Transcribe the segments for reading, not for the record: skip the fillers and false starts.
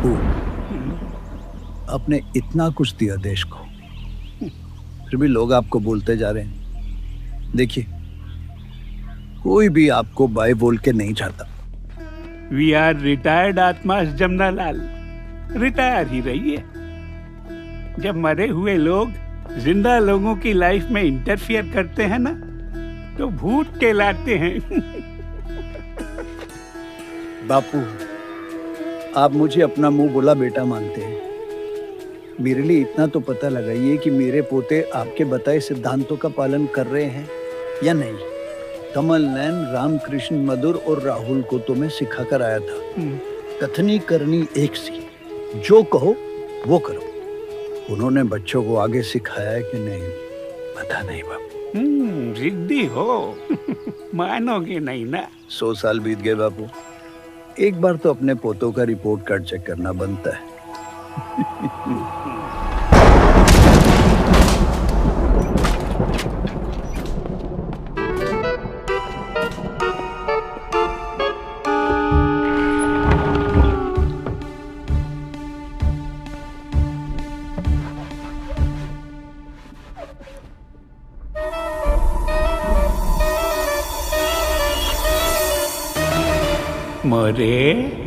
बापू, आपने इतना कुछ दिया देश को, फिर भी लोग आपको बोलते जा रहे हैं। देखिए, कोई भी आपको बाय बोल के नहीं चाहता। वी आर रिटायर्ड आत्मा जमनालाल, रिटायर ही रहिए। जब मरे हुए लोग जिंदा लोगों की लाइफ में इंटरफियर करते हैं ना, तो भूत कहलाते हैं। बापू, आप मुझे अपना मुंह बोला बेटा मानते हैं। मेरे लिए इतना तो पता लगाइए कि मेरे पोते आपके बताए सिद्धांतों का पालन कर रहे हैं या नहीं। कमल नैन, रामकृष्ण, मधुर और राहुल को तो मैं सिखा कर आया था, कथनी करनी एक सी, जो कहो वो करो। उन्होंने बच्चों को आगे सिखाया है कि नहीं, पता नहीं बापू। जिद्दी हो। मानोगे नहीं ना। 100 साल बीत गए बापू, एक बार तो अपने पोतों का रिपोर्ट कार्ड चेक करना बनता है। मोरे,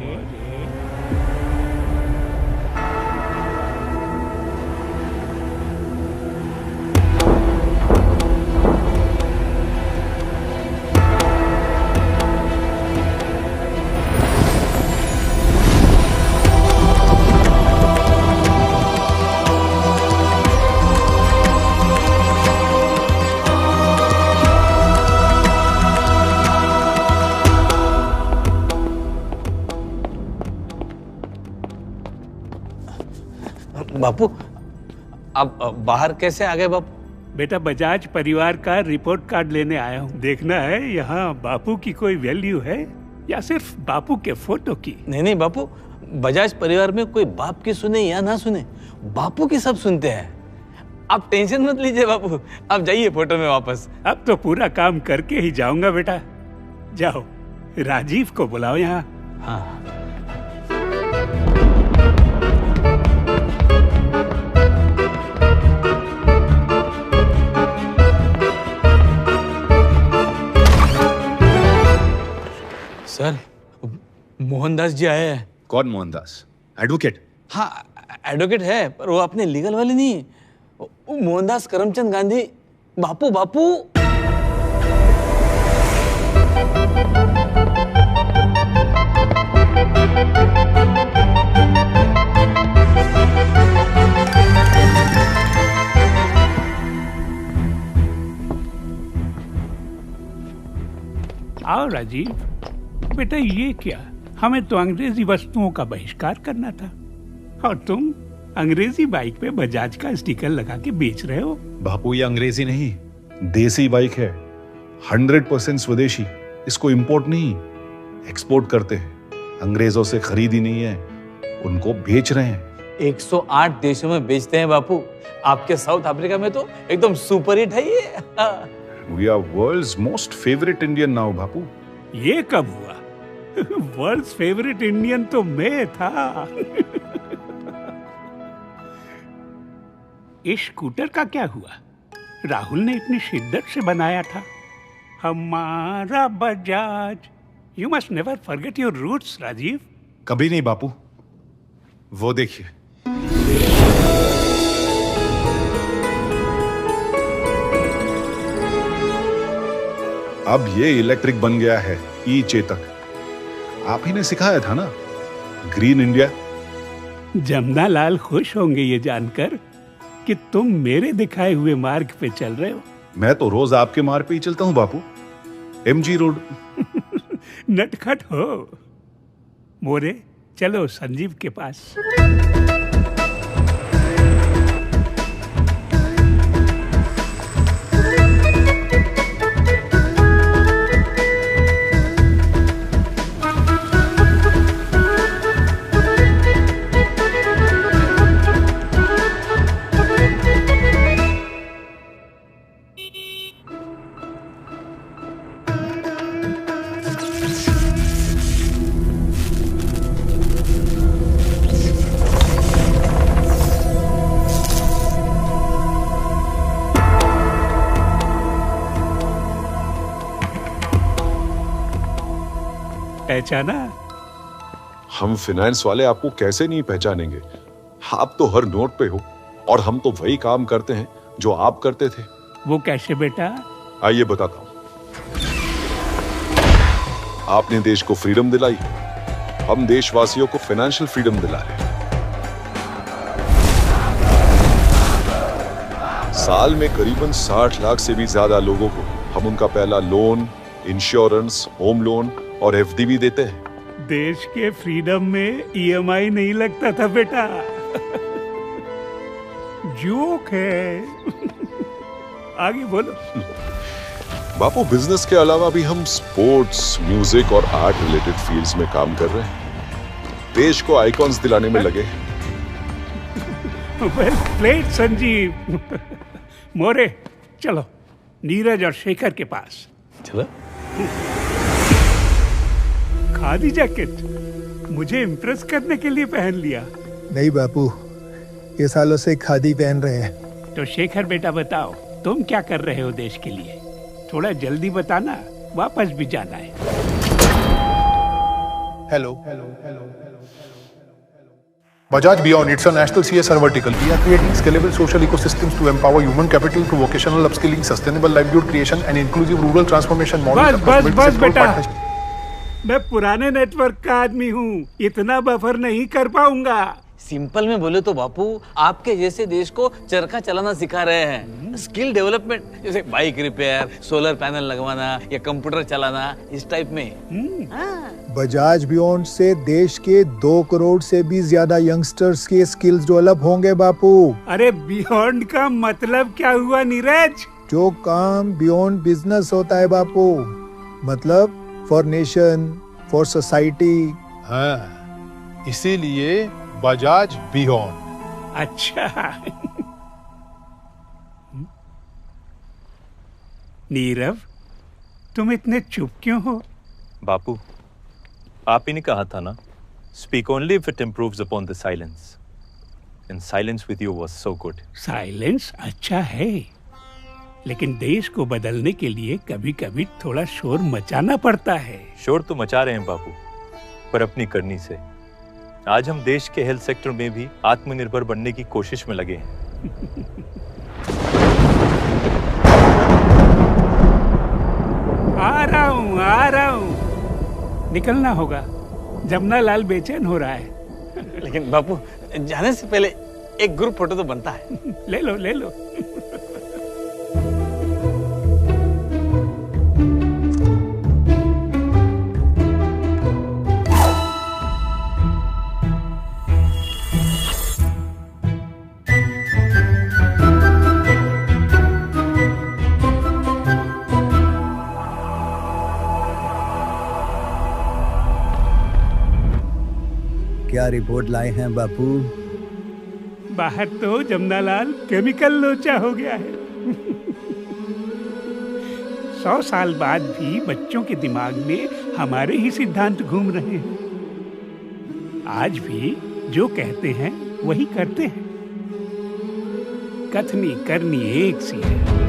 बापू, आप बाहर कैसे आ गए बापू? बेटा बजाज परिवार का रिपोर्ट कार्ड लेने आया हूँ। देखना है यहाँ बापू की कोई वैल्यू है या सिर्फ बापू के फोटो की। नहीं बापू, बजाज परिवार में कोई बाप की सुने या ना सुने, बापू की सब सुनते हैं। आप टेंशन मत लीजिए बापू, आप जाइए फोटो में वापस। अब तो पूरा काम करके ही जाऊंगा बेटा। जाओ, राजीव को बुलाओ यहाँ। हाँ। सर, मोहनदास जी आए हैं। कौन मोहनदास? एडवोकेट? हाँ, एडवोकेट है, पर वो अपने लीगल वाले नहीं है। वो मोहनदास करमचंद गांधी। बापू बापू। आओ राजीव। बेटा ये क्या, हमें तो अंग्रेजी वस्तुओं का बहिष्कार करना था और तुम अंग्रेजी बाइक पे बजाज का स्टिकर लगा के बेच रहे हो। बापू, ये अंग्रेजी नहीं, देसी बाइक है, 100% स्वदेशी। इसको इंपोर्ट नहीं, एक्सपोर्ट करते हैं। अंग्रेजों से खरीदी नहीं है, उनको बेच रहे हैं। 108 देशों में बेचते हैं बापू। आपके साउथ अफ्रीका में तो एकदम सुपर हिट है ये। We are world's most favorite Indian now, बापू। ये कब हुआ? वर्ल्ड्स फेवरेट इंडियन तो मैं था। इस स्कूटर का क्या हुआ? राहुल ने इतनी शिद्दत से बनाया था। हमारा Bajaj. You must never forget your roots Rajiv. कभी नहीं बापू। वो देखिए, अब ये इलेक्ट्रिक बन गया है, ई चेतक। आप ही ने सिखाया था ना, ग्रीन इंडिया। जमनालाल खुश होंगे ये जानकर कि तुम मेरे दिखाए हुए मार्ग पे चल रहे हो। मैं तो रोज आपके मार्ग पे ही चलता हूँ बापू, MG रोड। नटखट हो। मोरे, चलो संजीव के पास। पहचाना? हम फाइनेंस वाले आपको कैसे नहीं पहचानेंगे? आप तो हर नोट पे हो और हम तो वही काम करते हैं जो आप करते थे। वो कैसे बेटा? आइए बताता हूं। आपने देश को फ्रीडम दिलाई, हम देशवासियों को फाइनेंशियल फ्रीडम दिला रहे हैं। साल में करीबन 60 लाख से भी ज्यादा लोगों को हम उनका पहला लोन, इंश्योरेंस, होम लोन और एफडी भी देते हैं। देश के फ्रीडम में ईएमआई नहीं लगता था बेटा। जोक है। आगे बोलो। बापू, बिजनेस के अलावा भी हम स्पोर्ट्स, म्यूजिक और आर्ट रिलेटेड फील्ड्स में काम कर रहे हैं। देश को आइकॉन्स दिलाने में लगे। Well played Sanjeev. मोरे, चलो नीरज और शेखर के पास। चलो। खादी जैकेट मुझे इम्प्रेस करने के लिए पहन लिया। नहीं बापू, ये सालों से खादी पहन रहे हैं। तो शेखर बेटा बताओ, तुम क्या कर रहे हो देश के लिए? थोड़ा जल्दी बताना, वापस भी जाना है। Hello. Bajaj Beyond, it's a national CSR vertical. We are creating scalable social ecosystems to empower human capital through vocational upskilling, sustainable livelihood creation and inclusive rural transformation models. बस बेटा, मैं पुराने नेटवर्क का आदमी हूँ, इतना बफर नहीं कर पाऊंगा। सिंपल में बोले तो बापू, आपके जैसे देश को चरखा चलाना सिखा रहे हैं। स्किल डेवलपमेंट, जैसे बाइक रिपेयर, सोलर पैनल लगवाना या कंप्यूटर चलाना, इस टाइप में। बजाज बियॉन्ड से देश के 2 करोड़ से भी ज्यादा यंगस्टर्स के स्किल्स डेवलप होंगे बापू। अरे बियॉन्ड का मतलब क्या हुआ नीरज? जो काम बियॉन्ड बिजनेस होता है बापू, मतलब फॉर नेशन, फॉर सोसाइटी। हाँ, इसीलिए बजाज बियॉन्ड। अच्छा। नीरव, तुम इतने चुप क्यों हो? बापू, आप ही ने कहा था ना, speak only if it improves upon the silence, and silence with you was so good. Silence अच्छा है, लेकिन देश को बदलने के लिए कभी कभी थोड़ा शोर मचाना पड़ता है। शोर तो मचा रहे हैं बापू, पर अपनी करनी से। आज हम देश के हेल्थ सेक्टर में भी आत्मनिर्भर बनने की कोशिश में लगे हैं। आ रहा हूँ। निकलना होगा, जमुना लाल बेचैन हो रहा है। लेकिन बापू, जाने से पहले एक ग्रुप फोटो तो बनता है। ले लो। क्या रिपोर्ट लाए हैं बापू? बाहर तो जमुनालाल केमिकल लोचा हो गया है। 100 साल बाद भी बच्चों के दिमाग में हमारे ही सिद्धांत घूम रहे हैं। आज भी जो कहते हैं वही करते हैं। कथनी करनी एक सी है।